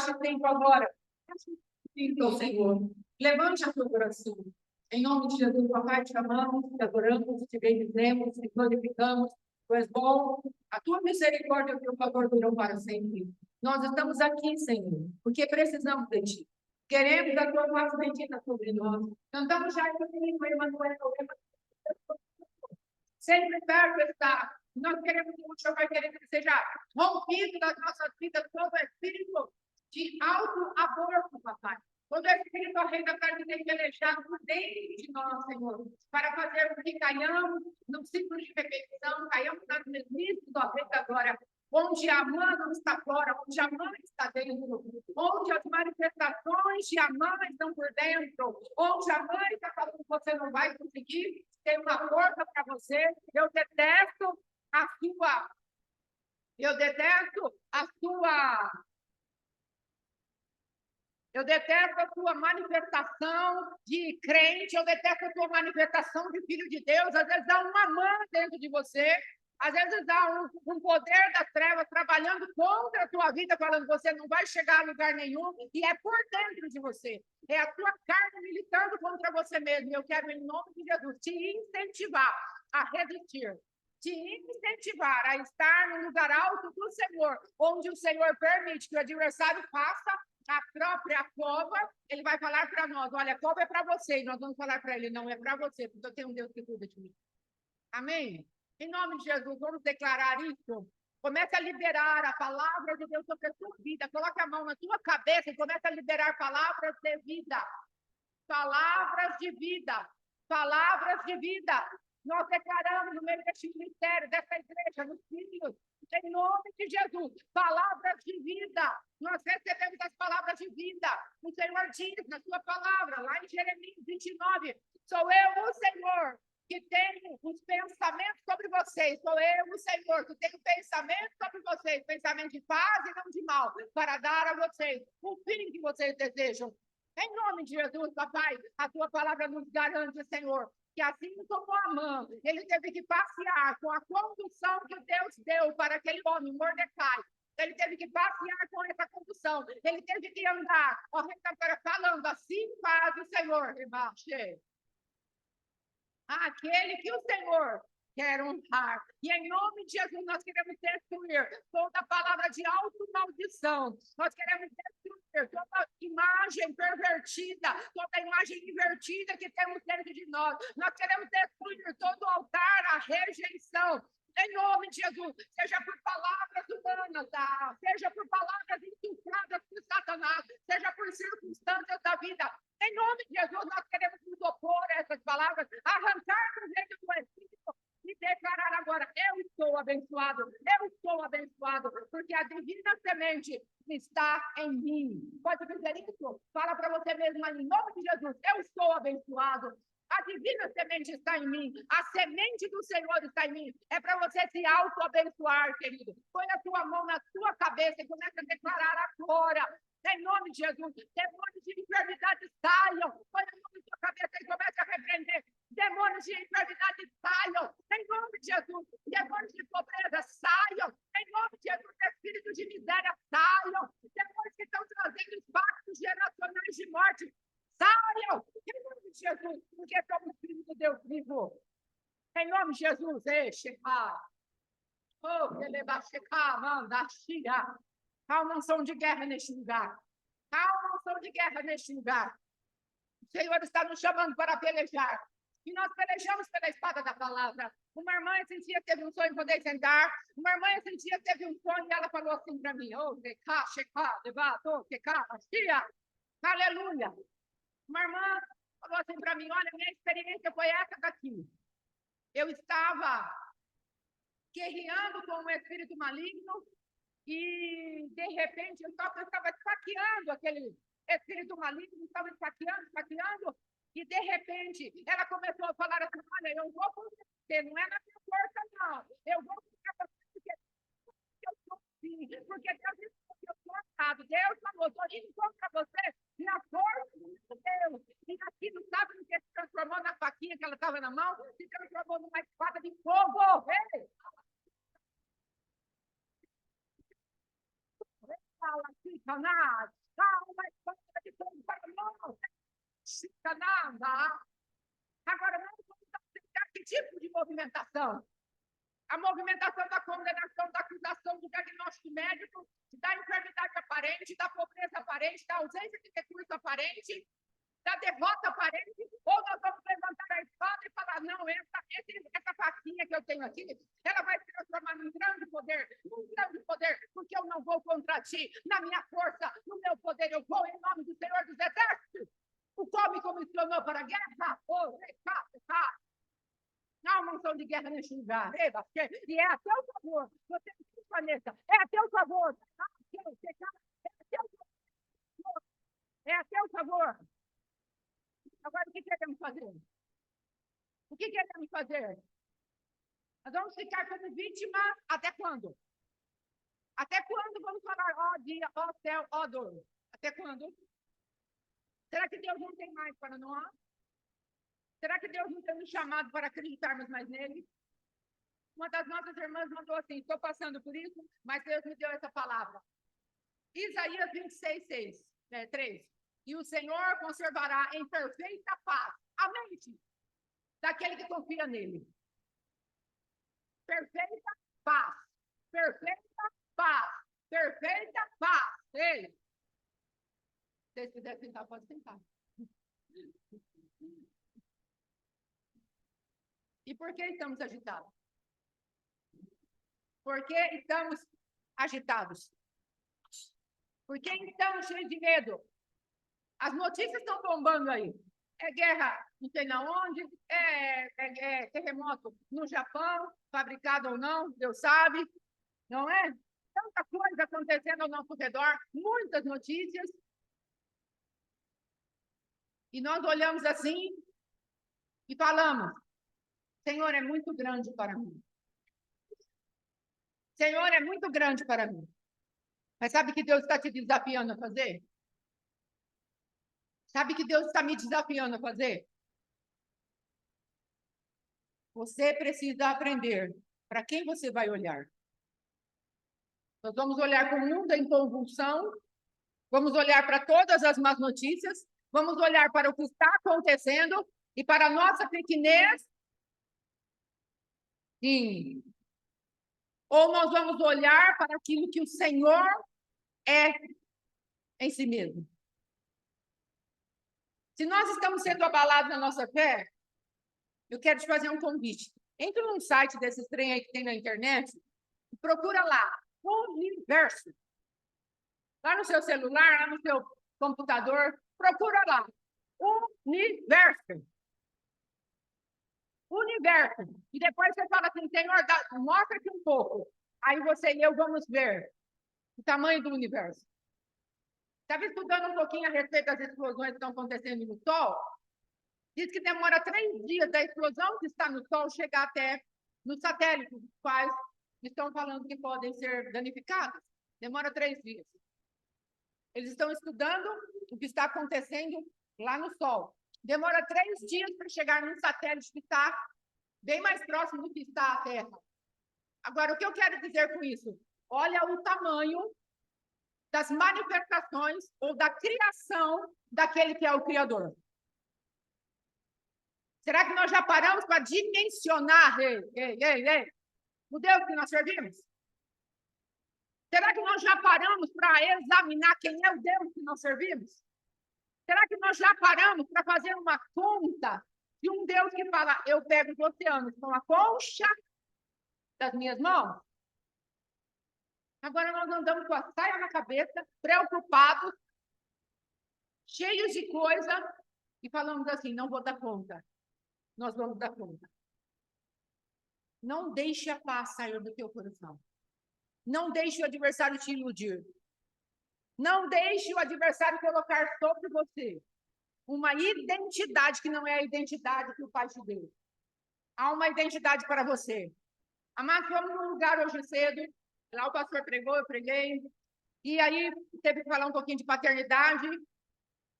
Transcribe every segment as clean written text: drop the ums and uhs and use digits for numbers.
ache tempo agora. Então, Senhor, levante a tua oração. Em nome de Jesus, papai, te amamos, te adoramos, te bendizemos, te glorificamos. Tu és bom, a tua misericórdia e o teu favor duram para sempre. Nós estamos aqui, Senhor, porque precisamos de ti. Queremos a tua paz bendita sobre nós. Cantamos já em Emmanuel, sempre perto está. Nós queremos que o Senhor vai querer que seja rompido das nossas vidas todo espírito de auto-aborto, papai. Todo espírito rei da carne tem pelejado por dentro de nós, Senhor, para fazer com que caiamos no ciclo de repetição, caiamos nas mesmices do rei da glória, onde a mãe não está fora, onde a mãe está dentro, onde as manifestações de a mãe estão por dentro, onde a mãe está falando que você não vai conseguir, tem uma força para você. Eu detesto a sua manifestação de crente, eu detesto a tua manifestação de filho de Deus. Às vezes há uma mãe dentro de você, às vezes há um poder das trevas trabalhando contra a tua vida, falando que você não vai chegar a lugar nenhum, e é por dentro de você. É a tua carne militando contra você mesmo. Eu quero, em nome de Jesus, te incentivar a resistir, te incentivar a estar no lugar alto do Senhor, onde o Senhor permite que o adversário faça a própria cova. Ele vai falar para nós: olha, a cova é para você, e nós vamos falar para ele: não é para você, porque eu tenho um Deus que cuida de mim. Amém? Em nome de Jesus, vamos declarar isso. Comece a liberar a palavra de Deus sobre a sua vida. Coloque a mão na sua cabeça e comece a liberar palavras de vida. Palavras de vida. Palavras de vida. Nós declaramos no meio deste ministério, dessa igreja, nos filhos, em nome de Jesus, palavras de vida. Nós recebemos as palavras de vida. O Senhor diz na sua palavra, lá em Jeremias 29, sou eu, o Senhor, que tenho os pensamentos sobre vocês. Sou eu, o Senhor, que tenho pensamentos sobre vocês, pensamento de paz e não de mal, para dar a vocês o fim que vocês desejam. Em nome de Jesus, papai, a tua palavra nos garante, Senhor, que assim como Amã, ele teve que passear com a condução que Deus deu para aquele homem, Mordecai. Ele teve que passear com essa condução. Ele teve que andar, falando, assim faz o Senhor, aquele que o Senhor quer honrar. E em nome de Jesus, nós queremos destruir toda palavra de automaldição. Nós queremos destruir toda imagem pervertida, toda imagem invertida que temos dentro de nós. Nós queremos destruir todo altar à rejeição. Em nome de Jesus, seja por palavras humanas, seja por palavras infiltradas por Satanás, seja por circunstâncias da vida. Em nome de Jesus, nós queremos nos opor a essas palavras, arrancar do reino do Espírito e declarar agora: eu estou abençoado, porque a divina semente está em mim. Pode dizer isso? Fala para você mesmo, em nome de Jesus: eu estou abençoado. A divina semente está em mim. A semente do Senhor está em mim. É para você se auto-abençoar, querido. Põe a tua mão na sua cabeça e comece a declarar agora. Em nome de Jesus, demônios de enfermidade saiam. Põe a mão na sua cabeça e comece a repreender. Demônios de enfermidade saiam. Em nome de Jesus, demônios de pobreza saiam. Em nome de Jesus, espíritos de miséria saiam. Demônios que estão trazendo impactos geracionais de morte saiam. Em nome de Jesus, porque somos filhos do Deus vivo. Em nome de Jesus, há uma unção de guerra neste lugar. Há uma unção de guerra neste lugar. O Senhor está nos chamando para pelejar. E nós pelejamos pela espada da palavra. Uma irmã esses dias teve um sonho, poder sentar. Uma irmã esses dias teve um sonho e ela falou assim para mim: aleluia. Uma irmã falou assim para mim: olha, minha experiência foi essa daqui. Eu estava guerreando com um espírito maligno e, de repente, eu estava esfaqueando aquele espírito maligno, estava esfaqueando, e, de repente, ela começou a falar assim: olha, eu vou com você, não é na minha força, não. Eu vou com você porque eu sou assim, porque Deus disse que eu sou atado. Deus falou: estou indo contra você na força de Deus. E aquilo, sabe o que se transformou na faquinha que ela estava na mão? Se transformou numa espada de fogo. calma, espada de fogo para nós. Agora, nós vamos aceitar que tipo de movimentação? A movimentação da condenação, da acusação, do diagnóstico médico, da enfermidade aparente, da pobreza aparente, da ausência de recurso aparente, da derrota aparente, ou nós vamos levantar a espada e falar, não, essa faquinha que eu tenho aqui, ela vai se transformar num grande poder, porque eu não vou contra ti, na minha força, no meu poder, eu vou em nome do Senhor dos Exércitos, o qual me comissionou para a guerra. Não há uma unção de guerra neste lugar. E é a teu favor. Você não planeta. É a teu favor. É a teu favor. Agora, o que queremos fazer? O que queremos fazer? Nós vamos ficar como vítima até quando? Até quando vamos falar, ó dia, ó céu, ó dor? Até quando? Será que Deus não tem mais para nós? Será que Deus não tem nos chamado para acreditarmos mais nele? Uma das nossas irmãs mandou assim, estou passando por isso, mas Deus me deu essa palavra. Isaías 26, 3. E o Senhor conservará em perfeita paz a mente daquele que confia nele. Perfeita paz. Perfeita paz. Perfeita paz. Ei. Se vocês quiserem sentar, pode sentar. E por que estamos agitados? Por que estamos agitados? Por que estamos cheios de medo? As notícias estão bombando aí. É guerra não sei na onde, é terremoto no Japão, fabricado ou não, Deus sabe, não é? Tanta coisa acontecendo ao nosso redor, muitas notícias. E nós olhamos assim e falamos, Senhor, é muito grande para mim. Senhor, é muito grande para mim. Mas sabe o que Deus está te desafiando a fazer? Sabe o que Deus está me desafiando a fazer? Você precisa aprender para quem você vai olhar. Nós vamos olhar para o mundo em convulsão, vamos olhar para todas as más notícias, vamos olhar para o que está acontecendo e para a nossa pequenez. Sim. Ou nós vamos olhar para aquilo que o Senhor é em si mesmo. Se nós estamos sendo abalados na nossa fé, eu quero te fazer um convite. Entre num site desses trem aí que tem na internet, e procura lá, Universo. Lá no seu celular, lá no seu computador, procura lá, Universo. Universo. E depois você fala assim, Senhor, mostra aqui um pouco. Aí você e eu vamos ver o tamanho do universo. Estava estudando um pouquinho a respeito das explosões que estão acontecendo no Sol. Diz que demora 3 dias da explosão que está no Sol chegar até nos satélites, os quais estão falando que podem ser danificados. Demora 3 dias. Eles estão estudando o que está acontecendo lá no Sol. Demora 3 dias para chegar num satélite que está bem mais próximo do que está a Terra. Agora, o que eu quero dizer com isso? Olha o tamanho das manifestações ou da criação daquele que é o Criador. Será que nós já paramos para dimensionar o Deus que nós servimos? Será que nós já paramos para examinar quem é o Deus que nós servimos? Será que nós já paramos para fazer uma conta de um Deus que fala, eu pego os oceanos com a concha das minhas mãos? Agora nós andamos com a saia na cabeça, preocupados, cheios de coisa, e falamos assim, não vou dar conta. Nós vamos dar conta. Não deixe a paz sair do teu coração. Não deixe o adversário te iludir. Não deixe o adversário colocar sobre você uma identidade que não é a identidade que o Pai te deu. Há uma identidade para você. Amados, fomos num lugar hoje cedo, lá o pastor pregou, eu preguei, e aí teve que falar um pouquinho de paternidade,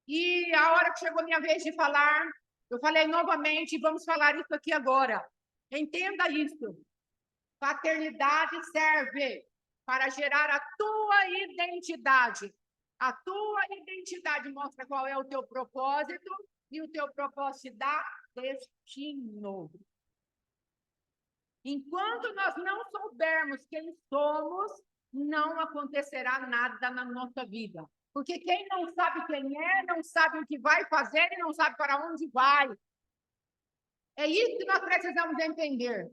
e a hora que chegou a minha vez de falar, eu falei novamente, vamos falar isso aqui agora. Entenda isso. Paternidade serve para gerar a tua identidade. A tua identidade mostra qual é o teu propósito e o teu propósito dá destino. Enquanto nós não soubermos quem somos, não acontecerá nada na nossa vida. Porque quem não sabe quem é, não sabe o que vai fazer e não sabe para onde vai. É isso que nós precisamos entender.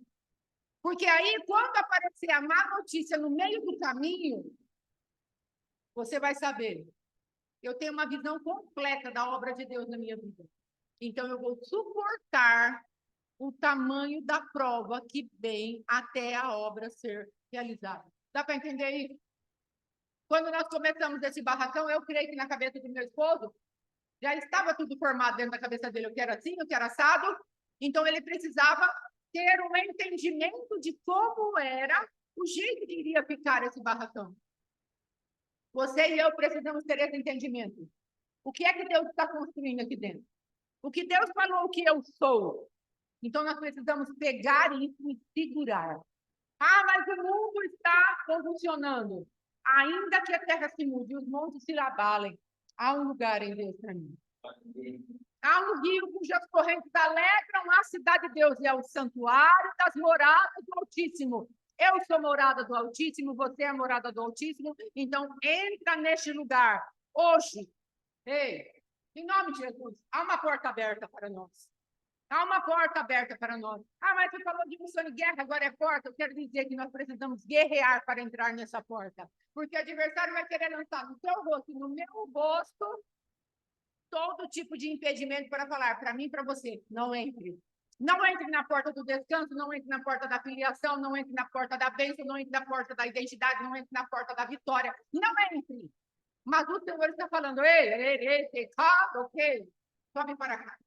Porque aí, quando aparecer a má notícia no meio do caminho, você vai saber. Eu tenho uma visão completa da obra de Deus na minha vida. Então, eu vou suportar o tamanho da prova que vem até a obra ser realizada. Dá para entender isso? Quando nós começamos esse barracão, eu creio que na cabeça do meu esposo já estava tudo formado dentro da cabeça dele, o que era assim, o que era assado. Então, ele precisava ter um entendimento de como era o jeito que iria ficar esse barracão. Você e eu precisamos ter esse entendimento. O que é que Deus está construindo aqui dentro? O que Deus falou que eu sou. Então, nós precisamos pegar isso e segurar. Ah, mas o mundo está convulsionando. Ainda que a terra se mude e os montes se abalem, há um lugar em Deus para mim. Há um rio cujas correntes alegram a cidade de Deus, e é o santuário das moradas do Altíssimo. Eu sou morada do Altíssimo, você é morada do Altíssimo, então entra neste lugar. Hoje, ei, em nome de Jesus, há uma porta aberta para nós. Há uma porta aberta para nós. Ah, mas você falou de missão de guerra, agora é porta. Eu quero dizer que nós precisamos guerrear para entrar nessa porta. Porque o adversário vai querer lançar no teu rosto, no meu rosto, todo tipo de impedimento para falar, para mim e para você, não entre. Não entre na porta do descanso, não entre na porta da filiação, não entre na porta da bênção, não entre na porta da identidade, não entre na porta da vitória. Não entre. Mas o Senhor está falando, ei, ok, sobe para cá.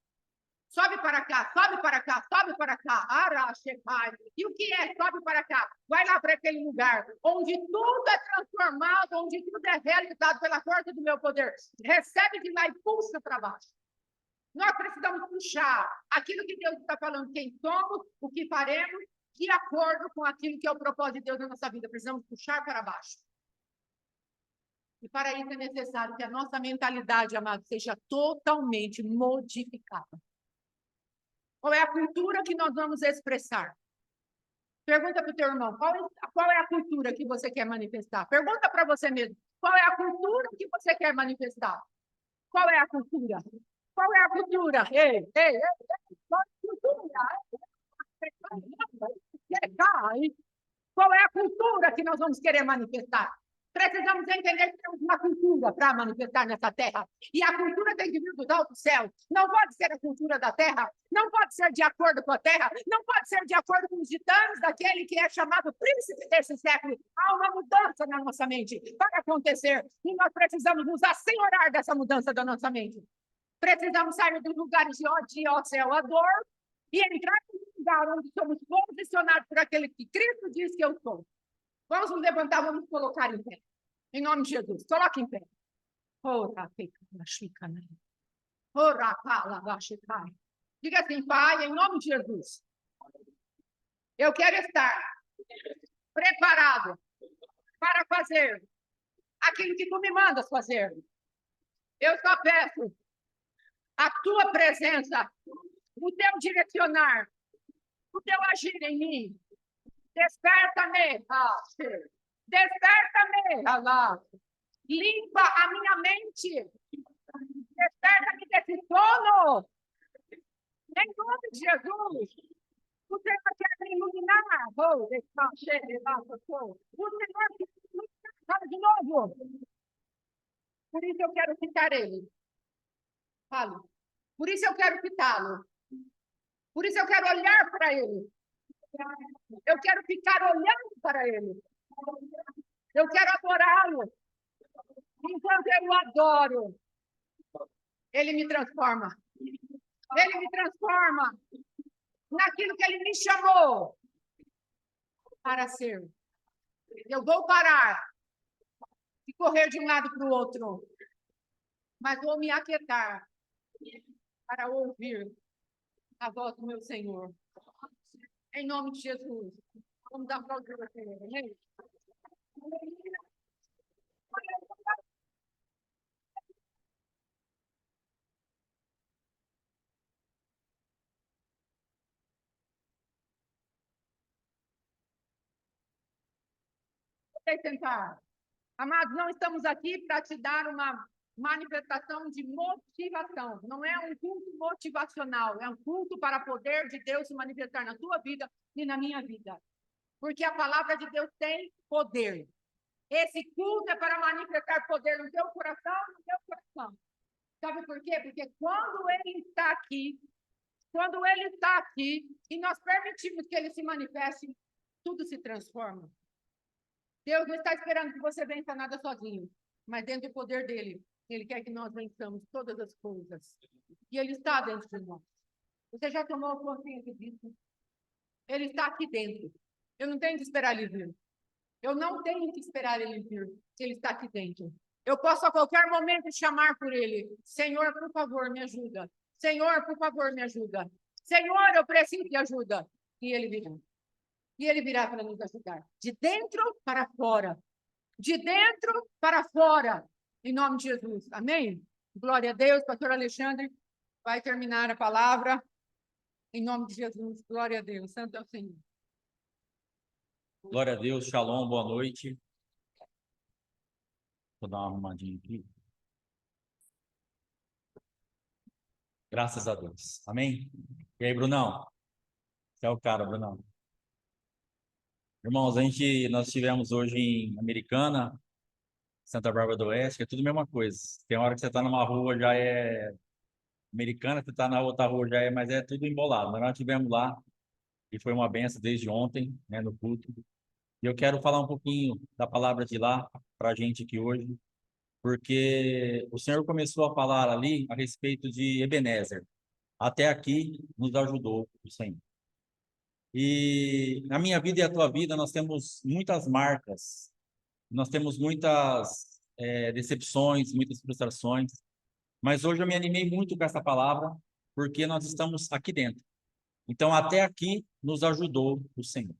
Sobe para cá, sobe para cá, sobe para cá. Araxepai. E o que é? Sobe para cá. Vai lá para aquele lugar onde tudo é transformado, onde tudo é realizado pela força do meu poder. Recebe de lá e puxa para baixo. Nós precisamos puxar aquilo que Deus está falando, quem somos, o que faremos, de acordo com aquilo que é o propósito de Deus na nossa vida. Precisamos puxar para baixo. E para isso é necessário que a nossa mentalidade, amado, seja totalmente modificada. Qual é a cultura que nós vamos expressar? Pergunta para o teu irmão, qual é a cultura que você quer manifestar? Pergunta para você mesmo, qual é a cultura que você quer manifestar? Qual é a cultura? Qual é a cultura? Ei, qual é a cultura? Qual é a cultura que nós vamos querer manifestar? Precisamos entender que temos uma cultura para manifestar nessa terra. E a cultura tem que vir do alto céu. Não pode ser a cultura da terra, não pode ser de acordo com a terra, não pode ser de acordo com os ditames daquele que é chamado príncipe desse século. Há uma mudança na nossa mente para acontecer. E nós precisamos nos assenhorar dessa mudança da nossa mente. Precisamos sair dos lugares de ódio ao céu, a dor, e entrar no lugar onde somos posicionados por aquele que Cristo diz que eu sou. Vamos nos levantar, vamos nos colocar em pé. Em nome de Jesus, coloque em pé. Diga assim, Pai, em nome de Jesus, eu quero estar preparado para fazer aquilo que tu me mandas fazer. Eu só peço a tua presença, o teu direcionar, o teu agir em mim. Desperta-me, desperta-me, limpa a minha mente, desperta-me desse sono, em nome de Jesus. O Senhor quer me iluminar, o Senhor quer me iluminar de novo. Por isso eu quero fitar ele. Falo. Por isso eu quero fitá-lo. Por isso eu quero olhar para ele. Eu quero ficar olhando para ele. Eu quero adorá-lo. Enquanto eu o adoro, ele me transforma. Ele me transforma naquilo que ele me chamou para ser. Eu vou parar de correr de um lado para o outro, mas vou me aquietar para ouvir a voz do meu Senhor. Em nome de Jesus. Vamos aplaudir o Senhor. Vocês sentar. Amados, não estamos aqui para te dar uma manifestação de motivação. Não é um culto motivacional, é um culto para o poder de Deus se manifestar na tua vida e na minha vida. Porque a palavra de Deus tem poder. Esse culto é para manifestar poder no teu coração e no teu coração. Sabe por quê? Porque quando ele está aqui, e nós permitimos que ele se manifeste, tudo se transforma. Deus não está esperando que você vença nada sozinho, mas dentro do poder dele, ele quer que nós vençamos todas as coisas. E ele está dentro de nós. Você já tomou consciência disso? Ele está aqui dentro. Eu não tenho que esperar ele vir. Eu não tenho que esperar ele vir. Ele está aqui dentro. Eu posso a qualquer momento chamar por ele. Senhor, por favor, me ajuda. Senhor, por favor, me ajuda. Senhor, eu preciso de ajuda. E ele virá. E ele virá para nos ajudar. De dentro para fora. De dentro para fora. Em nome de Jesus. Amém? Glória a Deus. Pastor Alexandre vai terminar a palavra. Em nome de Jesus. Glória a Deus. Santo é o Senhor. Glória a Deus. Shalom. Boa noite. Vou dar uma arrumadinha aqui. Graças a Deus. Amém? E aí, Brunão? Você é o cara, Brunão. Irmãos, nós estivemos hoje em Americana, Santa Bárbara do Oeste, que é tudo a mesma coisa. Tem hora que você está numa rua, já é Americana, você está na outra rua, já é, mas é tudo embolado. Mas nós estivemos lá e foi uma benção desde ontem, né, no culto. E eu quero falar um pouquinho da palavra de lá para a gente aqui hoje, porque o Senhor começou a falar ali a respeito de Ebenezer. Até aqui nos ajudou o Senhor. E na minha vida e a tua vida nós temos muitas marcas, nós temos muitas decepções, muitas frustrações, mas hoje eu me animei muito com essa palavra, porque nós estamos aqui dentro. Então até aqui nos ajudou o Senhor.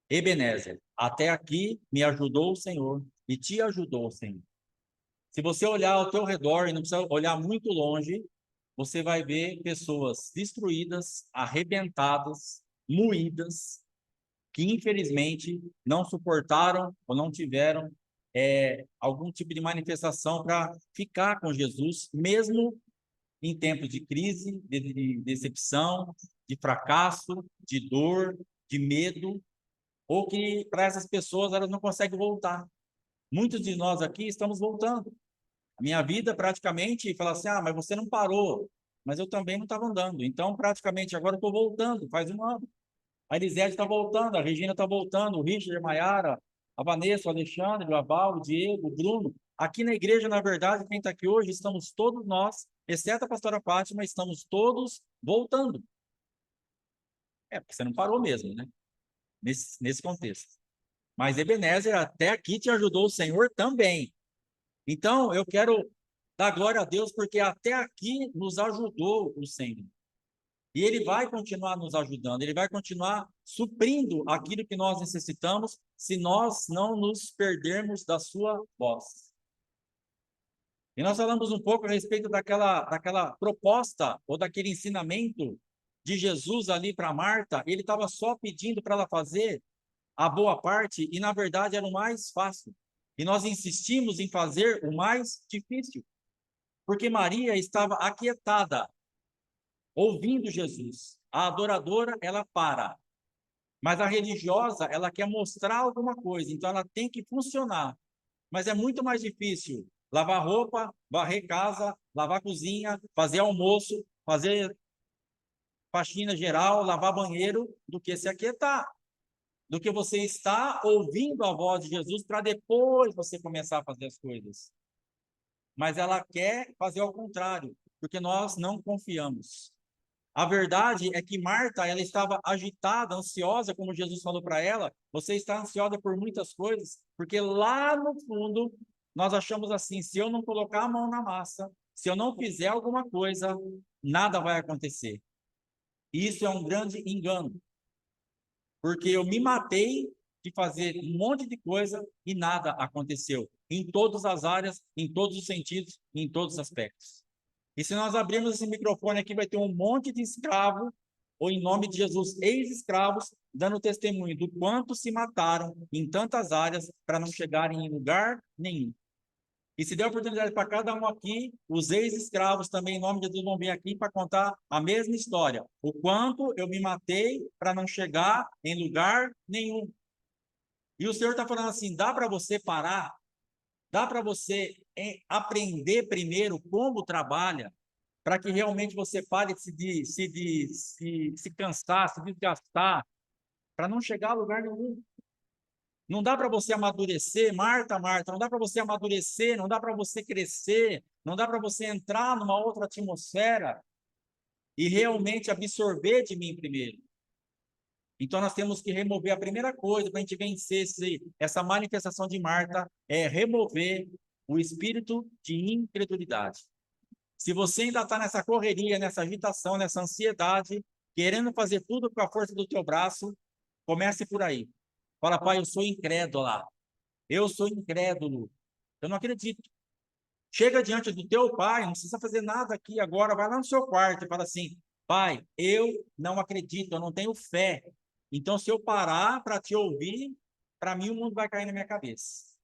Ebenezer, até aqui me ajudou o Senhor e te ajudou o Senhor. Se você olhar ao teu redor e não precisa olhar muito longe, você vai ver pessoas destruídas, arrebentadas, moídas, que infelizmente não suportaram ou não tiveram algum tipo de manifestação para ficar com Jesus, mesmo em tempos de crise, de decepção, de fracasso, de dor, de medo, ou que para essas pessoas elas não conseguem voltar. Muitos de nós aqui estamos voltando. A minha vida praticamente fala assim, mas você não parou, mas eu também não estava andando. Então, praticamente, agora eu estou voltando, faz um ano. A Elisete está voltando, a Regina está voltando, o Richard, a Maiara, a Vanessa, o Alexandre, o Abal, o Diego, o Bruno. Aqui na igreja, na verdade, quem está aqui hoje, estamos todos nós, exceto a pastora Fátima, estamos todos voltando. Porque você não parou mesmo, né? Nesse contexto. Mas Ebenezer, até aqui te ajudou o Senhor também. Então, eu quero dar glória a Deus, porque até aqui nos ajudou o Senhor. E Ele vai continuar nos ajudando, Ele vai continuar suprindo aquilo que nós necessitamos, se nós não nos perdermos da sua voz. E nós falamos um pouco a respeito daquela proposta, ou daquele ensinamento de Jesus ali para Marta. Ele estava só pedindo para ela fazer a boa parte, e na verdade era o mais fácil. E nós insistimos em fazer o mais difícil, porque Maria estava aquietada, ouvindo Jesus. A adoradora, ela para, mas a religiosa, ela quer mostrar alguma coisa, então ela tem que funcionar. Mas é muito mais difícil lavar roupa, varrer casa, lavar cozinha, fazer almoço, fazer faxina geral, lavar banheiro, do que se aquietar. Do que você está ouvindo a voz de Jesus para depois você começar a fazer as coisas. Mas ela quer fazer ao contrário, porque nós não confiamos. A verdade é que Marta, ela estava agitada, ansiosa, como Jesus falou para ela. Você está ansiosa por muitas coisas, porque lá no fundo nós achamos assim: se eu não colocar a mão na massa, se eu não fizer alguma coisa, nada vai acontecer. E isso é um grande engano. Porque eu me matei de fazer um monte de coisa e nada aconteceu. Em todas as áreas, em todos os sentidos, em todos os aspectos. E se nós abrirmos esse microfone aqui, vai ter um monte de escravo, ou em nome de Jesus, ex-escravos, dando testemunho do quanto se mataram em tantas áreas para não chegarem em lugar nenhum. E se der oportunidade para cada um aqui, os ex-escravos também, em nome de Jesus, vão vir aqui para contar a mesma história. O quanto eu me matei para não chegar em lugar nenhum. E o Senhor está falando assim, dá para você parar? Dá para você aprender primeiro como trabalha, para que realmente você pare de se cansar, se desgastar, para não chegar a lugar nenhum. Não dá para você amadurecer, Marta, não dá para você amadurecer, não dá para você crescer, não dá para você entrar numa outra atmosfera e realmente absorver de mim primeiro. Então, nós temos que remover a primeira coisa para a gente vencer essa manifestação de Marta, é remover o espírito de incredulidade. Se você ainda está nessa correria, nessa agitação, nessa ansiedade, querendo fazer tudo com a força do teu braço, comece por aí. Fala, pai, eu sou incrédula. Eu sou incrédulo. Eu não acredito. Chega diante do teu pai, não precisa fazer nada aqui agora, vai lá no seu quarto e fala assim, pai, eu não acredito, eu não tenho fé. Então, se eu parar para te ouvir, para mim o mundo vai cair na minha cabeça.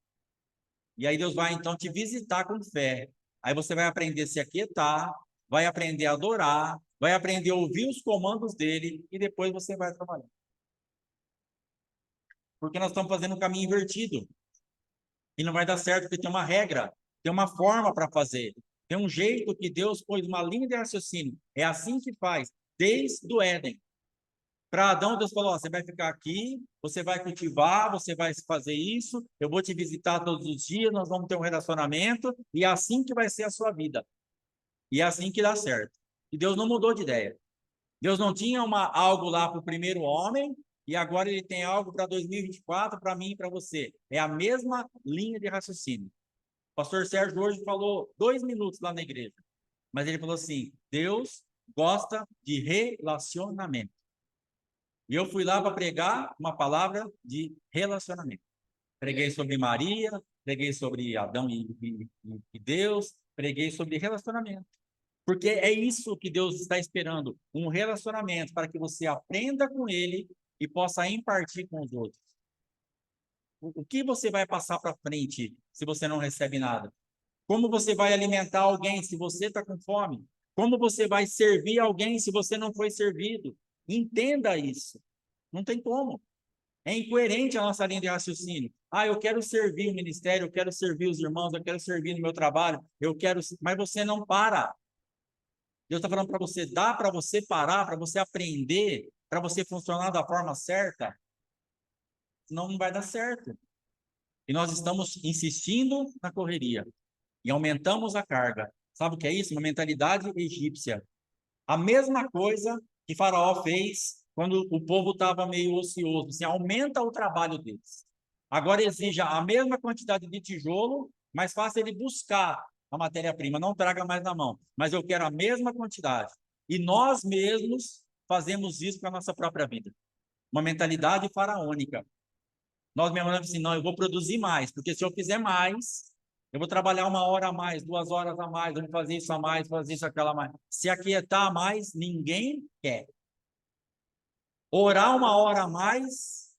E aí Deus vai, então, te visitar com fé. Aí você vai aprender a se aquietar, vai aprender a adorar, vai aprender a ouvir os comandos dele e depois você vai trabalhar. Porque nós estamos fazendo um caminho invertido. E não vai dar certo, porque tem uma regra, tem uma forma para fazer. Tem um jeito que Deus pôs, uma linha de raciocínio. É assim que faz, desde o Éden. Para Adão, Deus falou, ó, você vai ficar aqui, você vai cultivar, você vai fazer isso, eu vou te visitar todos os dias, nós vamos ter um relacionamento, e é assim que vai ser a sua vida. E é assim que dá certo. E Deus não mudou de ideia. Deus não tinha algo lá para o primeiro homem, e agora ele tem algo para 2024, para mim e para você. É a mesma linha de raciocínio. O pastor Sérgio hoje falou 2 minutos lá na igreja, mas ele falou assim, Deus gosta de relacionamento. E eu fui lá para pregar uma palavra de relacionamento. Preguei sobre Maria, preguei sobre Adão e Deus, preguei sobre relacionamento. Porque é isso que Deus está esperando, um relacionamento para que você aprenda com ele e possa impartir com os outros. O que você vai passar para frente se você não recebe nada? Como você vai alimentar alguém se você está com fome? Como você vai servir alguém se você não foi servido? Entenda isso. Não tem como. É incoerente a nossa linha de raciocínio. Ah, eu quero servir o ministério, eu quero servir os irmãos, eu quero servir no meu trabalho, eu quero... Mas você não para. Deus está falando para você, dá para você parar, para você aprender, para você funcionar da forma certa? Senão não vai dar certo. E nós estamos insistindo na correria e aumentamos a carga. Sabe o que é isso? Uma mentalidade egípcia. A mesma coisa que Faraó fez quando o povo estava meio ocioso. Assim, aumenta o trabalho deles. Agora exija a mesma quantidade de tijolo, mas faça ele buscar a matéria-prima. Não traga mais na mão, mas eu quero a mesma quantidade. E nós mesmos fazemos isso com a nossa própria vida. Uma mentalidade faraônica. Nós mesmos falamos assim, não, eu vou produzir mais, porque se eu fizer mais, eu vou trabalhar 1 hora a mais, 2 horas a mais, eu vou fazer isso a mais, fazer isso aquela a mais. Se aquietar a mais, ninguém quer. Orar 1 hora a mais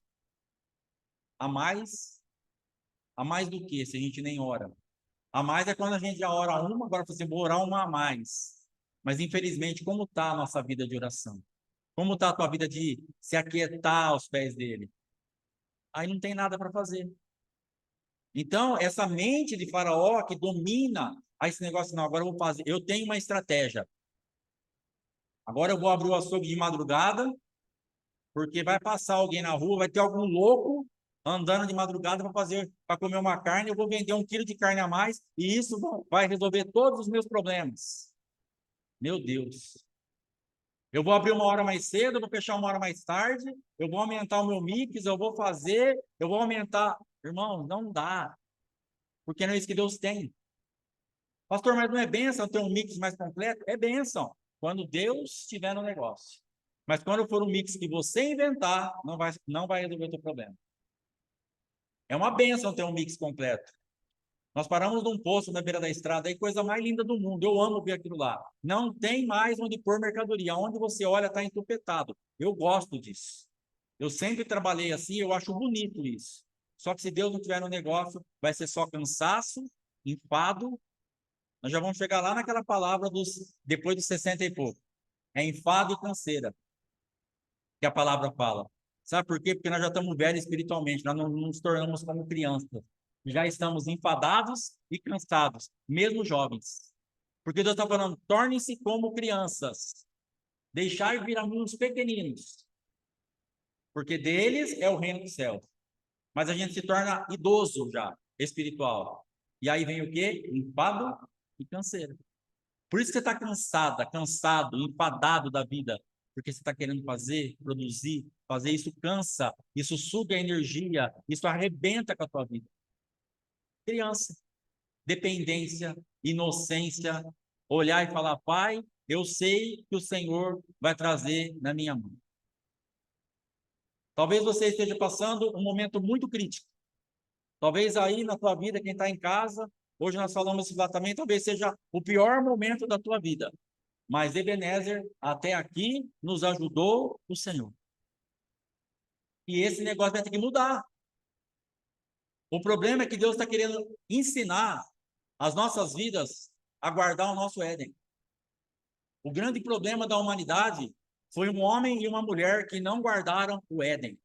do que se a gente nem ora? A mais é quando a gente já ora uma, agora você vou orar 1 a mais. Mas infelizmente, como está a nossa vida de oração? Como está a tua vida de se aquietar aos pés dele? Aí não tem nada para fazer. Então, essa mente de Faraó que domina esse negócio, não, agora eu vou fazer, eu tenho uma estratégia. Agora eu vou abrir o açougue de madrugada, porque vai passar alguém na rua, vai ter algum louco andando de madrugada para comer uma carne, eu vou vender 1 quilo de carne a mais, e isso vai resolver todos os meus problemas. Meu Deus. Eu vou abrir 1 hora mais cedo, eu vou fechar 1 hora mais tarde, eu vou aumentar o meu mix, eu vou fazer, eu vou aumentar. Irmão, não dá. Porque não é isso que Deus tem. Pastor, mas não é bênção ter um mix mais completo? É bênção, quando Deus estiver no negócio. Mas quando for um mix que você inventar, não vai resolver o teu problema. É uma bênção ter um mix completo. Nós paramos num posto na beira da estrada, aí coisa mais linda do mundo. Eu amo ver aquilo lá. Não tem mais onde pôr mercadoria. Onde você olha está entupetado. Eu gosto disso. Eu sempre trabalhei assim, eu acho bonito isso. Só que se Deus não tiver no negócio, vai ser só cansaço, enfado. Nós já vamos chegar lá naquela palavra depois dos 60 e pouco. É enfado e canseira que a palavra fala. Sabe por quê? Porque nós já estamos velhos espiritualmente, nós não nos tornamos como crianças. Já estamos enfadados e cansados, mesmo jovens. Porque Deus está falando, tornem-se como crianças. Deixai vir a mim os pequeninos. Porque deles é o reino dos céus. Mas a gente se torna idoso já, espiritual. E aí vem o quê? Enfado e canseira. Por isso que você está cansada, cansado, enfadado da vida. Porque você está querendo fazer, produzir, fazer isso cansa, isso suga a energia, isso arrebenta com a tua vida. Criança, dependência, inocência, olhar e falar, pai, eu sei que o Senhor vai trazer na minha mão. Talvez você esteja passando um momento muito crítico. Talvez aí na tua vida, quem está em casa, hoje nós falamos exatamente, talvez seja o pior momento da tua vida. Mas Ebenezer, até aqui, nos ajudou o Senhor. E esse negócio vai ter que mudar. O problema é que Deus está querendo ensinar as nossas vidas a guardar o nosso Éden. O grande problema da humanidade foi um homem e uma mulher que não guardaram o Éden.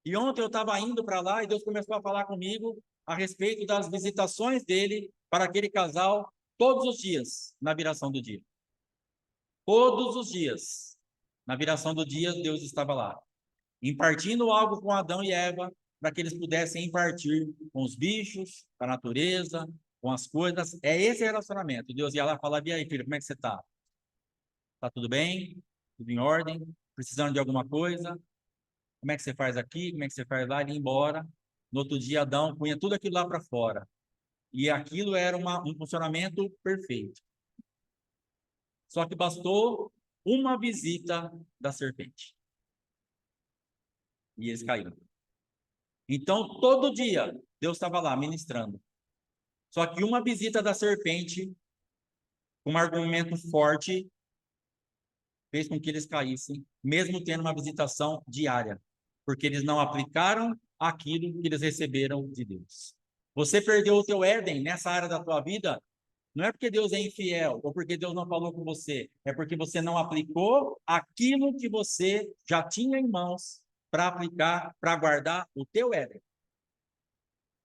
E ontem eu estava indo para lá e Deus começou a falar comigo a respeito das visitações dele para aquele casal todos os dias, na viração do dia. Todos os dias, na viração do dia, Deus estava lá, impartindo algo com Adão e Eva, para que eles pudessem impartir com os bichos, com a natureza, com as coisas. É esse relacionamento. Deus ia lá e falava, e aí, filho, como é que você está? Está tudo bem? Tudo em ordem? Precisando de alguma coisa? Como é que você faz aqui? Como é que você faz lá? Ele ia embora. No outro dia, Adão punha tudo aquilo lá para fora. E aquilo era um funcionamento perfeito. Só que bastou uma visita da serpente. E eles caíram. Então, todo dia, Deus estava lá ministrando. Só que uma visita da serpente, com um argumento forte, fez com que eles caíssem, mesmo tendo uma visitação diária. Porque eles não aplicaram aquilo que eles receberam de Deus. Você perdeu o teu Éden nessa área da tua vida, não é porque Deus é infiel ou porque Deus não falou com você, é porque você não aplicou aquilo que você já tinha em mãos para aplicar, para guardar o teu Éden.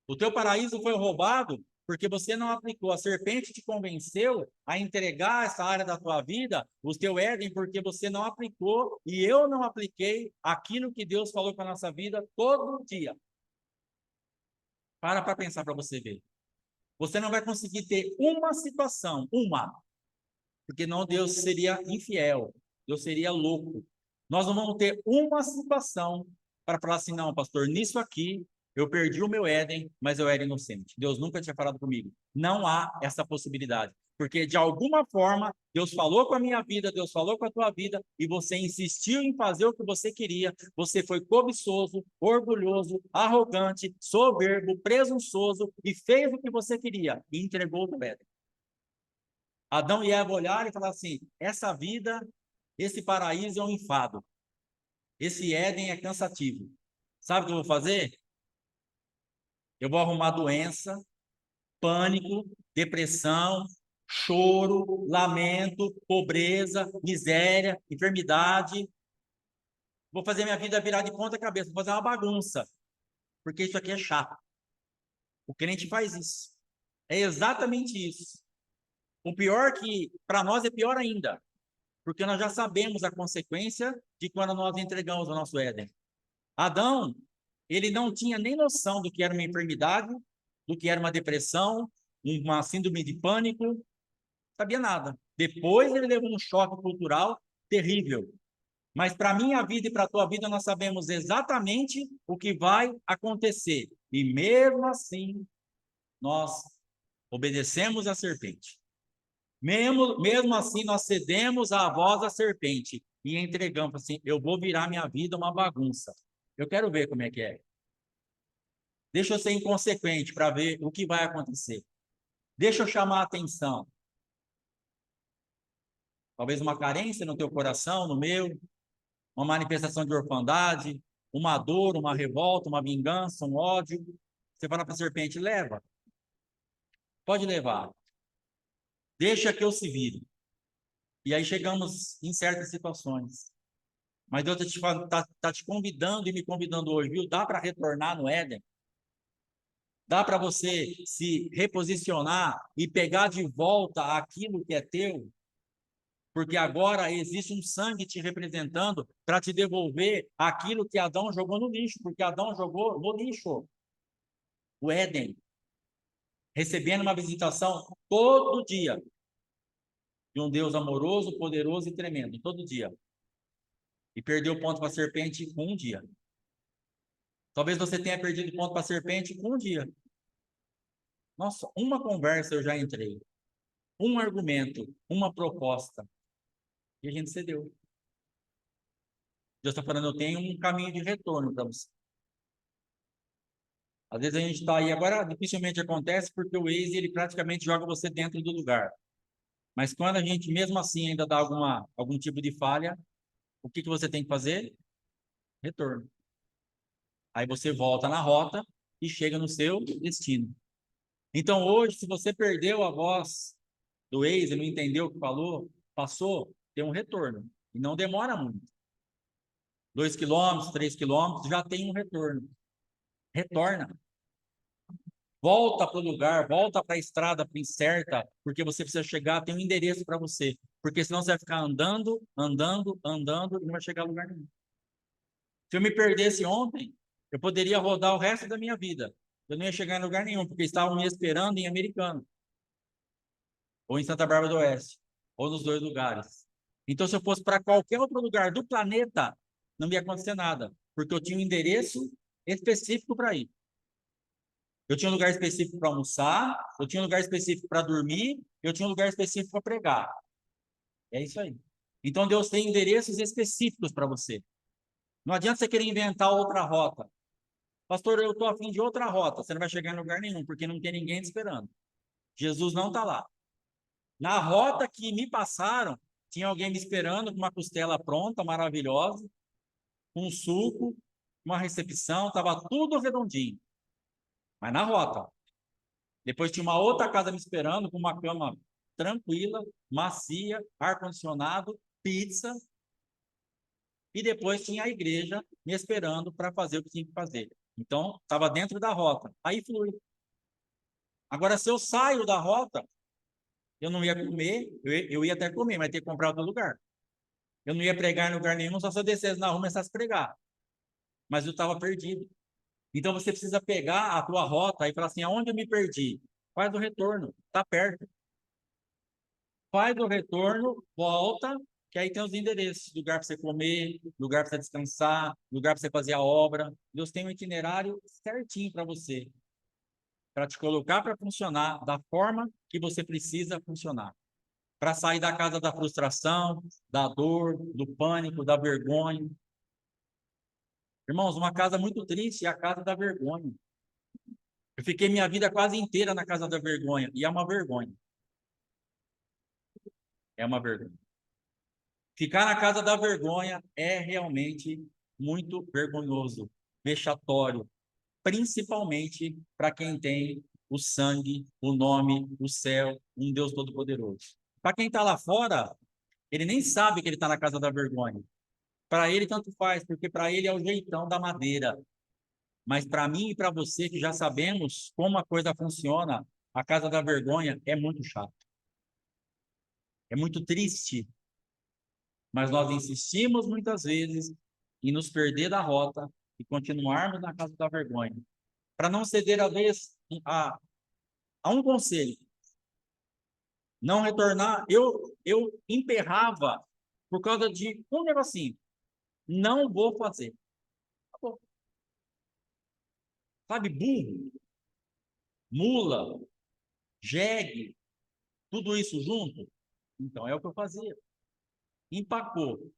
O teu paraíso foi roubado porque você não aplicou. A serpente te convenceu a entregar essa área da tua vida, o teu Éden, porque você não aplicou e eu não apliquei aquilo que Deus falou para a nossa vida todo dia. Para pensar para você ver. Você não vai conseguir ter uma situação, porque não Deus seria infiel, Deus seria louco. Nós não vamos ter uma situação para falar assim, não, pastor, nisso aqui eu perdi o meu Éden, mas eu era inocente. Deus nunca tinha falado comigo. Não há essa possibilidade. Porque de alguma forma, Deus falou com a minha vida, Deus falou com a tua vida, e você insistiu em fazer o que você queria, você foi cobiçoso, orgulhoso, arrogante, soberbo, presunçoso, e fez o que você queria, e entregou o Éden. Adão e Eva olharam e falaram assim, essa vida, esse paraíso é um enfado. Esse Éden é cansativo. Sabe o que eu vou fazer? Eu vou arrumar doença, pânico, depressão, choro, lamento, pobreza, miséria, enfermidade. Vou fazer minha vida virar de ponta cabeça, vou fazer uma bagunça, porque isso aqui é chato. O crente faz isso. É exatamente isso. O pior que, para nós é pior ainda, porque nós já sabemos a consequência de quando nós entregamos o nosso Éden. Adão, ele não tinha nem noção do que era uma enfermidade, do que era uma depressão, uma síndrome de pânico, sabia nada. Depois ele levou um choque cultural terrível. Mas para a minha vida e para a tua vida, nós sabemos exatamente o que vai acontecer. E mesmo assim, nós obedecemos à serpente. Mesmo assim, nós cedemos à voz da serpente e entregamos assim, eu vou virar minha vida uma bagunça. Eu quero ver como é que é. Deixa eu ser inconsequente para ver o que vai acontecer. Deixa eu chamar a atenção. Talvez uma carência no teu coração, no meu, uma manifestação de orfandade, uma dor, uma revolta, uma vingança, um ódio. Você fala para a serpente, leva. Pode levar. Deixa que eu se vire. E aí chegamos em certas situações. Mas Deus está te convidando e me convidando hoje, viu? Dá para retornar no Éden? Dá para você se reposicionar e pegar de volta aquilo que é teu? Porque agora existe um sangue te representando para te devolver aquilo que Adão jogou no lixo, porque Adão jogou no lixo o Éden, recebendo uma visitação todo dia de um Deus amoroso, poderoso e tremendo, todo dia. E perdeu o ponto para a serpente um dia. Talvez você tenha perdido o ponto para a serpente um dia. Nossa, uma conversa eu já entrei, um argumento, uma proposta, e a gente cedeu. Deus está falando, eu tenho um caminho de retorno para você. Às vezes a gente está aí, agora dificilmente acontece porque o Waze, ele praticamente joga você dentro do lugar. Mas quando a gente, mesmo assim, ainda dá algum tipo de falha, o que você tem que fazer? Retorno. Aí você volta na rota e chega no seu destino. Então hoje, se você perdeu a voz do Waze, não entendeu o que falou, passou, tem um retorno. E não demora muito. 2 quilômetros, 3 quilômetros, já tem um retorno. Retorna. Volta para o lugar, volta para a estrada certa, porque você precisa chegar, tem um endereço para você. Porque senão você vai ficar andando, andando, andando e não vai chegar a lugar nenhum. Se eu me perdesse ontem, eu poderia rodar o resto da minha vida. Eu não ia chegar em lugar nenhum, porque estavam me esperando em Americana, ou em Santa Bárbara do Oeste, ou nos dois lugares. Então, se eu fosse para qualquer outro lugar do planeta, não ia acontecer nada, porque eu tinha um endereço específico para ir. Eu tinha um lugar específico para almoçar, eu tinha um lugar específico para dormir, eu tinha um lugar específico para pregar. É isso aí. Então Deus tem endereços específicos para você. Não adianta você querer inventar outra rota. Pastor, eu estou afim de outra rota. Você não vai chegar em lugar nenhum, porque não tem ninguém te esperando. Jesus não está lá. Na rota que me passaram, tinha alguém me esperando com uma costela pronta, maravilhosa, com um suco, uma recepção, estava tudo redondinho. Mas na rota. Depois tinha uma outra casa me esperando com uma cama tranquila, macia, ar-condicionado, pizza. E depois tinha a igreja me esperando para fazer o que tinha que fazer. Então, estava dentro da rota. Aí flui. Agora, se eu saio da rota, eu não ia comer, eu ia até comer, mas ia ter que comprar outro lugar. Eu não ia pregar em lugar nenhum, só se eu descesse na rua e começasse a pregar. Mas eu estava perdido. Então, você precisa pegar a tua rota e falar assim, aonde eu me perdi? Faz o retorno, está perto. Faz o retorno, volta, que aí tem os endereços, lugar para você comer, lugar para você descansar, lugar para você fazer a obra. Deus tem um itinerário certinho para você, para te colocar para funcionar da forma que você precisa funcionar. Para sair da casa da frustração, da dor, do pânico, da vergonha. Irmãos, uma casa muito triste é a casa da vergonha. Eu fiquei minha vida quase inteira na casa da vergonha, e é uma vergonha. É uma vergonha. Ficar na casa da vergonha é realmente muito vergonhoso, vexatório, principalmente para quem tem o sangue, o nome, o céu, um Deus Todo-Poderoso. Para quem está lá fora, ele nem sabe que ele está na casa da vergonha. Para ele, tanto faz, porque para ele é o jeitão da madeira. Mas para mim e para você, que já sabemos como a coisa funciona, a casa da vergonha é muito chato. É muito triste. Mas nós insistimos muitas vezes em nos perder da rota e continuarmos na casa da vergonha. Para não ceder a vez a um conselho. Não retornar, eu emperrava por causa de um negocinho. Não vou fazer. Acabou. Sabe, burro, mula, jegue, tudo isso junto? Então é o que eu fazia. Empacou.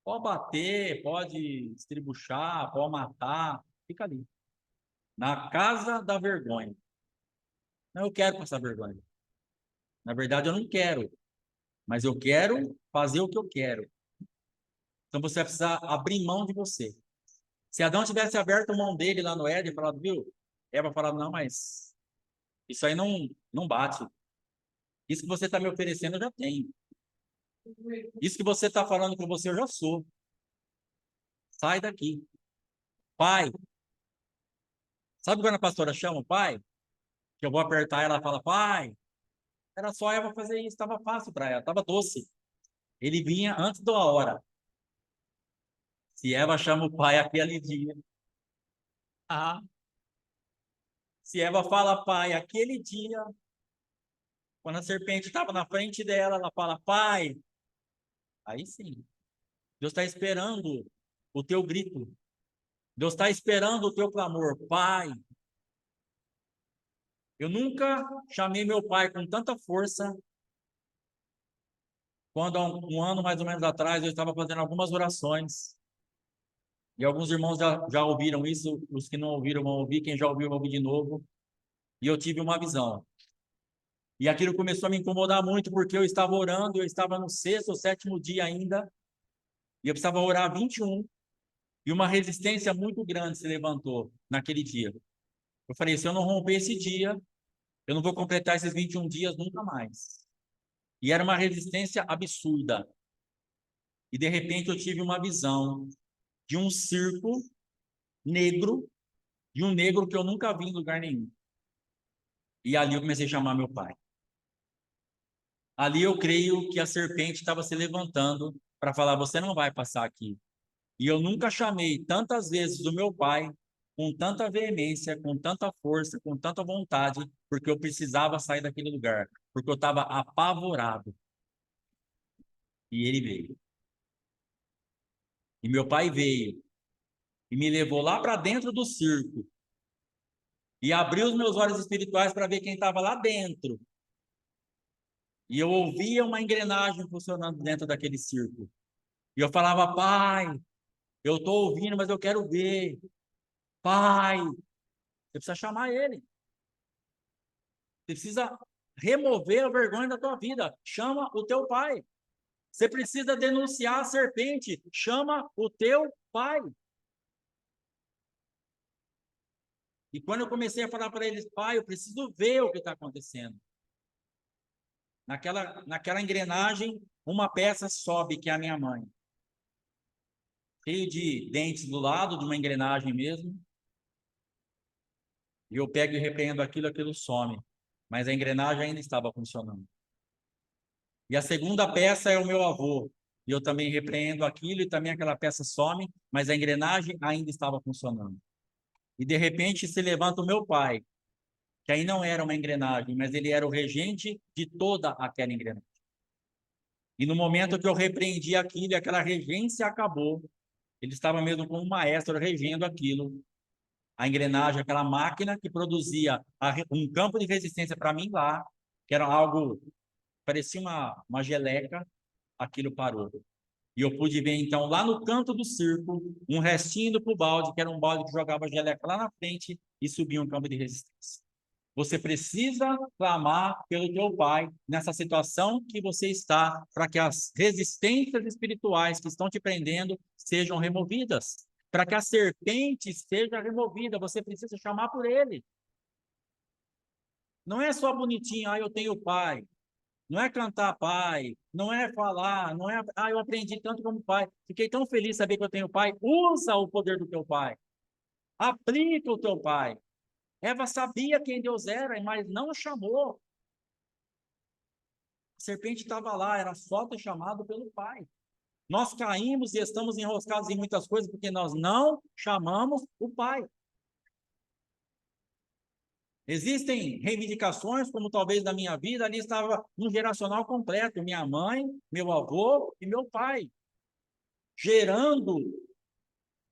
Pode bater, pode estribuchar, pode matar, fica ali. na casa da vergonha. Não, eu quero passar vergonha. Na verdade, eu não quero, mas eu quero fazer o que eu quero. Então você vai precisar abrir mão de você. Se Adão tivesse aberto a mão dele lá no Éden e falado, viu? Eva falado, não, mas isso aí não bate. Isso que você está me oferecendo, eu já tenho. Isso que você está falando com você, eu já sou. Sai daqui. Pai. Sabe quando a pastora chama o pai? Que eu vou apertar ela fala, pai. Era só Eva fazer isso, estava fácil para ela, estava doce. Ele vinha antes da hora. Se Eva chama o pai aquele dia. Ah, se Eva fala pai aquele dia, quando a serpente estava na frente dela, ela fala pai. Aí sim. Deus está esperando o teu grito. Deus está esperando o teu clamor. Pai. Eu nunca chamei meu pai com tanta força. Quando há um ano mais ou menos atrás, eu estava fazendo algumas orações. E alguns irmãos já ouviram isso. Os que não ouviram vão ouvir. Quem já ouviu, vai ouvir de novo. E eu tive uma visão. E aquilo começou a me incomodar muito, porque eu estava orando, eu estava no 6º ou 7º dia ainda, e eu precisava orar 21, e uma resistência muito grande se levantou naquele dia. Eu falei, se eu não romper esse dia, eu não vou completar esses 21 dias nunca mais. E era uma resistência absurda. E de repente eu tive uma visão de um circo negro, de um negro que eu nunca vi em lugar nenhum. E ali eu comecei a chamar meu pai. Ali eu creio que a serpente estava se levantando para falar, você não vai passar aqui. E eu nunca chamei tantas vezes o meu pai com tanta veemência, com tanta força, com tanta vontade, porque eu precisava sair daquele lugar, porque eu estava apavorado. E ele veio. E meu pai veio e me levou lá para dentro do circo e abriu os meus olhos espirituais para ver quem estava lá dentro. E eu ouvia uma engrenagem funcionando dentro daquele circo. E eu falava, pai, eu estou ouvindo, mas eu quero ver. Pai, você precisa chamar ele. Você precisa remover a vergonha da tua vida. Chama o teu pai. Você precisa denunciar a serpente. Chama o teu pai. E quando eu comecei a falar para eles, pai, eu preciso ver o que está acontecendo. Naquela engrenagem, uma peça sobe, que é a minha mãe. Cheio de dentes do lado, de uma engrenagem mesmo. E eu pego e repreendo aquilo some. Mas a engrenagem ainda estava funcionando. E a segunda peça é o meu avô. E eu também repreendo aquilo e também aquela peça some, mas a engrenagem ainda estava funcionando. E de repente se levanta o meu pai, que aí não era uma engrenagem, mas ele era o regente de toda aquela engrenagem. E no momento que eu repreendi aquilo e aquela regência acabou, ele estava mesmo como um maestro regendo aquilo, a engrenagem, aquela máquina que produzia um campo de resistência para mim lá, que era algo, parecia uma geleca, aquilo parou. E eu pude ver, então, lá no canto do circo, um restinho do balde, que era um balde que jogava geleca lá na frente e subia um campo de resistência. Você precisa clamar pelo teu pai nessa situação que você está, para que as resistências espirituais que estão te prendendo sejam removidas. Para que a serpente seja removida, você precisa chamar por ele. Não é só bonitinho, eu tenho pai. Não é cantar pai, não é falar, não é, eu aprendi tanto como pai. Fiquei tão feliz de saber que eu tenho pai. Usa o poder do teu pai. Aplica o teu pai. Eva sabia quem Deus era, mas não chamou. A serpente estava lá, era só ter chamado pelo pai. Nós caímos e estamos enroscados em muitas coisas porque nós não chamamos o pai. Existem reivindicações, como talvez na minha vida, ali estava um geracional completo, minha mãe, meu avô e meu pai, gerando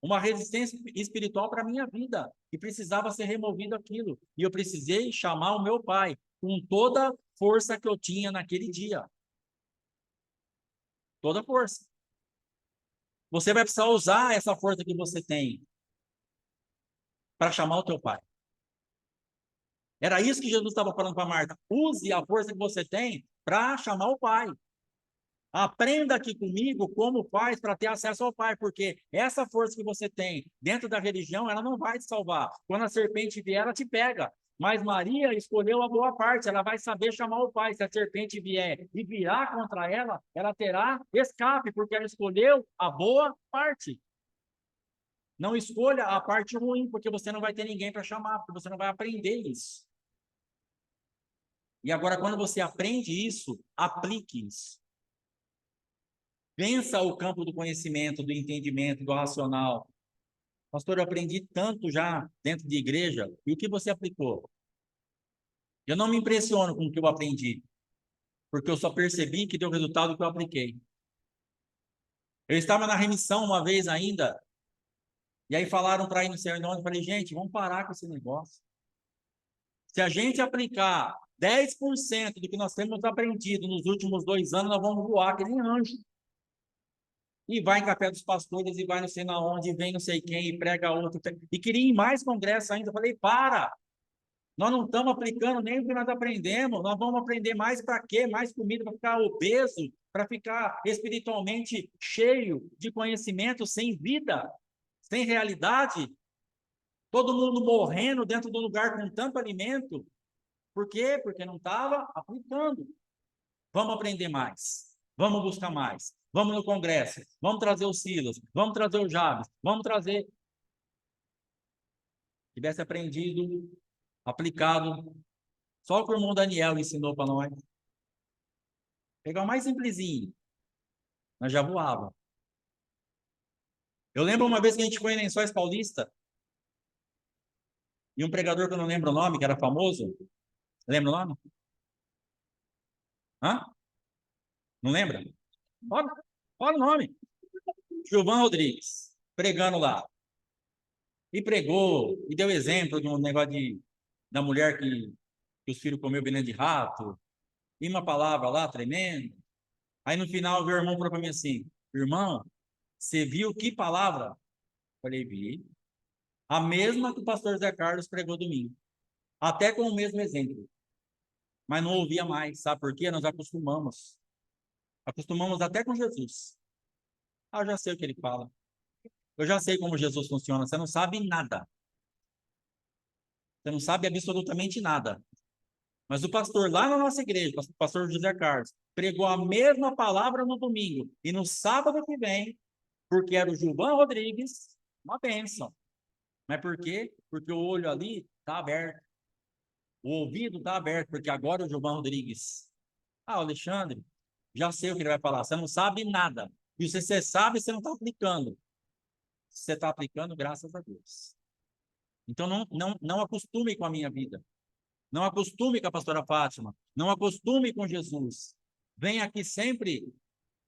uma resistência espiritual para a minha vida, e precisava ser removido aquilo, e eu precisei chamar o meu pai, com toda a força que eu tinha naquele dia, toda a força. Você vai precisar usar essa força que você tem, para chamar o teu pai. Era isso que Jesus estava falando para Marta. Use a força que você tem para chamar o Pai. Aprenda aqui comigo como faz para ter acesso ao Pai, porque essa força que você tem dentro da religião, ela não vai te salvar. Quando a serpente vier, ela te pega. Mas Maria escolheu a boa parte, ela vai saber chamar o Pai. Se a serpente vier e virar contra ela, ela terá escape, porque ela escolheu a boa parte. Não escolha a parte ruim, porque você não vai ter ninguém para chamar, porque você não vai aprender isso. E agora, quando você aprende isso, aplique isso. Vença o campo do conhecimento, do entendimento, do racional. Pastor, eu aprendi tanto já dentro de igreja, e o que você aplicou? Eu não me impressiono com o que eu aprendi, porque eu só percebi que deu resultado que eu apliquei. Eu estava na remissão uma vez ainda, e aí falaram para ir no céu, eu falei, gente, vamos parar com esse negócio. Se a gente aplicar 10% do que nós temos aprendido nos últimos 2 anos, nós vamos voar que nem anjo. E vai em Café dos Pastores, e vai não sei na onde, e vem não sei quem, e prega outro. E queria ir em mais congresso ainda. Eu falei, para! Nós não estamos aplicando nem o que nós aprendemos. Nós vamos aprender mais para quê? Mais comida para ficar obeso, para ficar espiritualmente cheio de conhecimento, sem vida, sem realidade. Todo mundo morrendo dentro do lugar com tanto alimento. Por quê? Porque não estava aplicando. Vamos aprender mais. Vamos buscar mais. Vamos no congresso. Vamos trazer o Silas. Vamos trazer o Jabes. Vamos trazer. Tivesse aprendido, aplicado. Só o que o irmão Daniel ensinou para nós. Pegar o mais simplesinho. Nós já voava. Eu lembro uma vez que a gente foi em Lençóis Paulista. E um pregador que eu não lembro o nome, que era famoso. Lembra o nome? Hã? Não lembra? Olha o nome. Gilvan Rodrigues. Pregando lá. E pregou, e deu exemplo de um negócio da mulher que os filhos comeu veneno de rato, e uma palavra lá tremenda. Aí no final, o meu irmão falou para mim assim, irmão, você viu que palavra? Falei, vi. A mesma que o pastor Zé Carlos pregou domingo. Até com o mesmo exemplo. Mas não ouvia mais, sabe por quê? Nós acostumamos. Acostumamos até com Jesus. Ah, eu já sei o que ele fala. Eu já sei como Jesus funciona. Você não sabe nada. Você não sabe absolutamente nada. Mas o pastor lá na nossa igreja, o pastor José Carlos, pregou a mesma palavra no domingo. E no sábado que vem, porque era o Gilvan Rodrigues, uma bênção. Mas por quê? Porque o olho ali está aberto. O ouvido está aberto, porque agora o Gilvan Rodrigues. Ah, Alexandre, já sei o que ele vai falar. Você não sabe nada. E se você sabe, você não está aplicando. Você está aplicando, graças a Deus. Então, não acostume com a minha vida. Não acostume com a pastora Fátima. Não acostume com Jesus. Venha aqui sempre,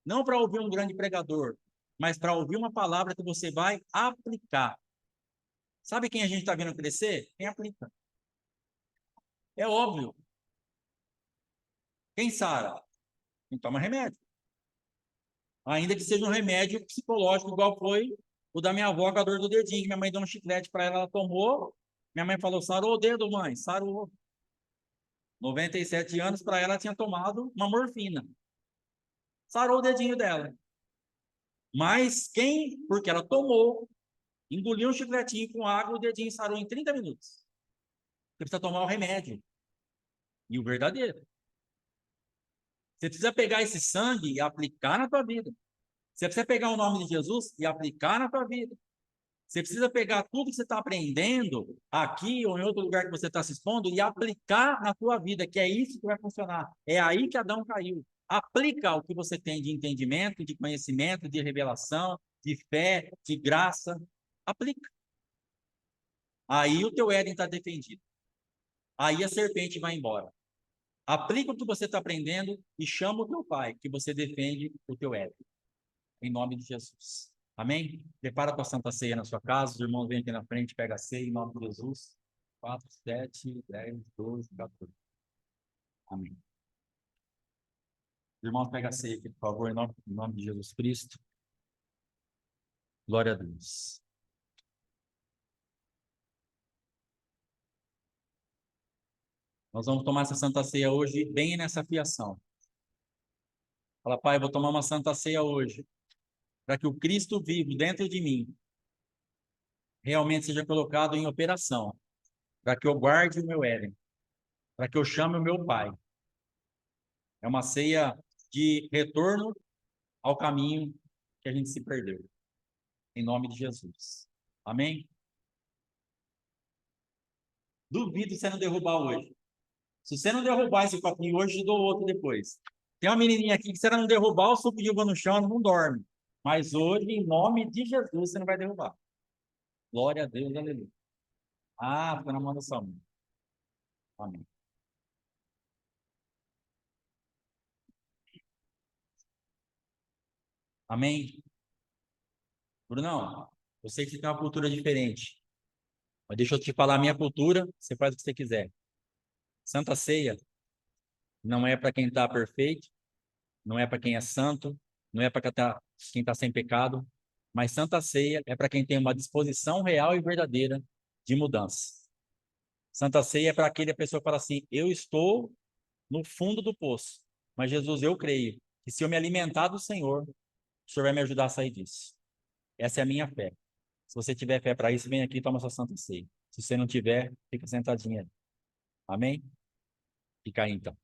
não para ouvir um grande pregador, mas para ouvir uma palavra que você vai aplicar. Sabe quem a gente está vendo crescer? Quem aplica. É óbvio. Quem sara? Quem toma remédio. Ainda que seja um remédio psicológico, igual foi o da minha avó, com a dor do dedinho. Minha mãe deu um chiclete para ela, ela tomou. Minha mãe falou, sarou o dedo, mãe? Sarou. 97 anos, para ela tinha tomado uma morfina. Sarou o dedinho dela. Mas quem, porque ela tomou, engoliu um chicletinho com água, o dedinho sarou em 30 minutos. Você precisa tomar o remédio. E o verdadeiro. Você precisa pegar esse sangue e aplicar na tua vida. Você precisa pegar o nome de Jesus e aplicar na tua vida. Você precisa pegar tudo que você está aprendendo aqui ou em outro lugar que você está se expondo e aplicar na tua vida, que é isso que vai funcionar. É aí que Adão caiu. Aplica o que você tem de entendimento, de conhecimento, de revelação, de fé, de graça. Aplica. Aí o teu Éden está defendido. Aí a serpente vai embora. Aplica o que você está aprendendo e chama o teu pai, que você defende o teu Éden. Em nome de Jesus. Amém? Prepara a tua Santa Ceia na sua casa. Os irmãos vêm aqui na frente, pega a ceia em nome de Jesus. 4, 7, 10, 12, 14. Amém. Os irmãos, pega a ceia aqui, por favor, em nome de Jesus Cristo. Glória a Deus. Nós vamos tomar essa Santa Ceia hoje bem nessa fiação. Fala, Pai, eu vou tomar uma Santa Ceia hoje, para que o Cristo vivo dentro de mim realmente seja colocado em operação, para que eu guarde o meu Éden, para que eu chame o meu Pai. É uma ceia de retorno ao caminho que a gente se perdeu. Em nome de Jesus. Amém? Duvido você não derrubar hoje. Se você não derrubar esse copinho hoje, eu dou outro depois. Tem uma menininha aqui que se ela não derrubar, o suco de uva no chão, ela não dorme. Mas hoje, em nome de Jesus, você não vai derrubar. Glória a Deus, aleluia. Ah, fica na mão da sua mãe. Amém. Amém? Brunão, eu sei que você tem uma cultura diferente. Mas deixa eu te falar a minha cultura, você faz o que você quiser. Santa Ceia não é para quem está perfeito, não é para quem é santo, não é para quem está sem pecado, mas Santa Ceia é para quem tem uma disposição real e verdadeira de mudança. Santa Ceia é para aquela pessoa que fala assim: eu estou no fundo do poço, mas Jesus, eu creio que se eu me alimentar do Senhor, o Senhor vai me ajudar a sair disso. Essa é a minha fé. Se você tiver fé para isso, vem aqui e toma sua Santa Ceia. Se você não tiver, fica sentadinho aí. Amém? Fica aí então.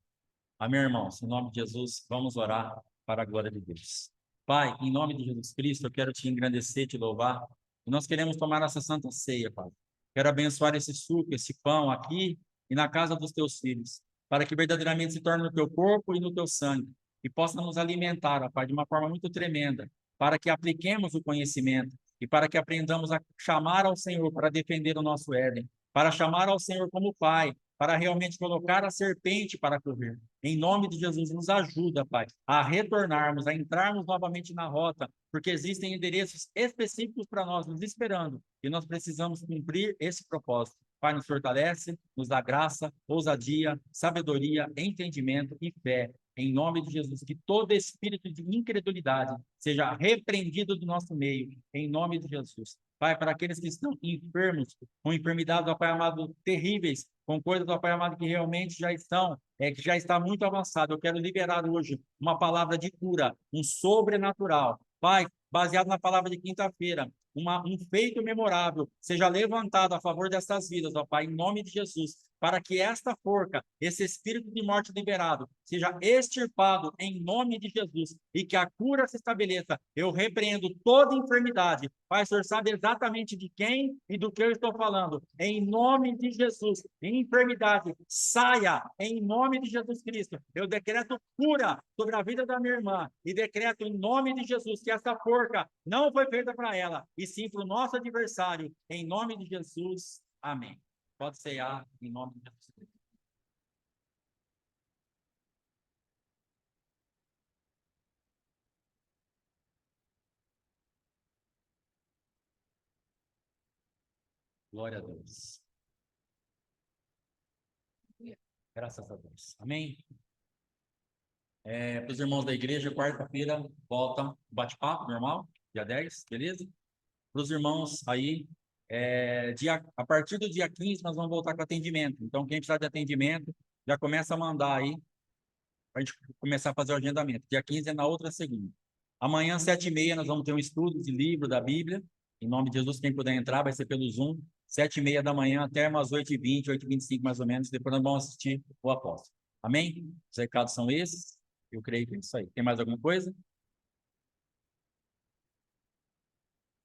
Amém, irmãos? Em nome de Jesus, vamos orar para a glória de Deus. Pai, em nome de Jesus Cristo, eu quero te engrandecer, te louvar. E nós queremos tomar essa santa ceia, Pai. Quero abençoar esse suco, esse pão aqui e na casa dos teus filhos, para que verdadeiramente se torne no teu corpo e no teu sangue, e possa nos alimentar, ó Pai, de uma forma muito tremenda, para que apliquemos o conhecimento e para que aprendamos a chamar ao Senhor para defender o nosso Éden, para chamar ao Senhor como Pai, para realmente colocar a serpente para correr. Em nome de Jesus, nos ajuda, Pai, a retornarmos, a entrarmos novamente na rota, porque existem endereços específicos para nós nos esperando e nós precisamos cumprir esse propósito. Pai, nos fortalece, nos dá graça, ousadia, sabedoria, entendimento e fé. Em nome de Jesus, que todo espírito de incredulidade seja repreendido do nosso meio, em nome de Jesus. Pai, para aqueles que estão enfermos, com enfermidades, ó Pai amado, terríveis, com coisas, ó Pai amado, que realmente já estão, que já está muito avançado. Eu quero liberar hoje uma palavra de cura, um sobrenatural. Pai, baseado na palavra de quinta-feira, um feito memorável seja levantado a favor dessas vidas, ó Pai, em nome de Jesus, para que esta forca, esse espírito de morte liberado, seja extirpado em nome de Jesus e que a cura se estabeleça. Eu repreendo toda enfermidade. Pai, o Senhor sabe exatamente de quem e do que eu estou falando. Em nome de Jesus, enfermidade, saia em nome de Jesus Cristo. Eu decreto cura sobre a vida da minha irmã e decreto em nome de Jesus que essa forca não foi feita para ela, e sim para o nosso adversário. Em nome de Jesus, amém. Pode ceiar em nome de Jesus. Glória a Deus. Graças a Deus. Amém? Para os irmãos da igreja, quarta-feira, volta bate-papo normal, dia 10, beleza? Para os irmãos aí, a partir do dia 15, nós vamos voltar com atendimento. Então, quem precisar de atendimento, já começa a mandar aí, para a gente começar a fazer o agendamento. Dia 15 é na outra segunda. Amanhã, 7h30, nós vamos ter um estudo de livro da Bíblia. Em nome de Jesus, quem puder entrar, vai ser pelo Zoom. 7h30 da manhã até umas 8h20, 8h25 mais ou menos. Depois nós vamos assistir o apóstolo. Amém? Os recados são esses. Eu creio que é isso aí. Tem mais alguma coisa?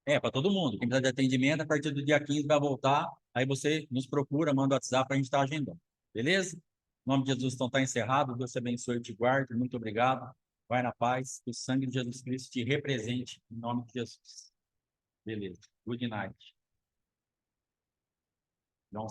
Para todo mundo. Quem precisar de atendimento, a partir do dia 15 vai voltar. Aí você nos procura, manda o WhatsApp para a gente estar agendando. Beleza? Em nome de Jesus, então está encerrado. Deus te abençoe e te guarde. Muito obrigado. Vai na paz. Que o sangue de Jesus Cristo te represente. Em nome de Jesus. Beleza. Good night.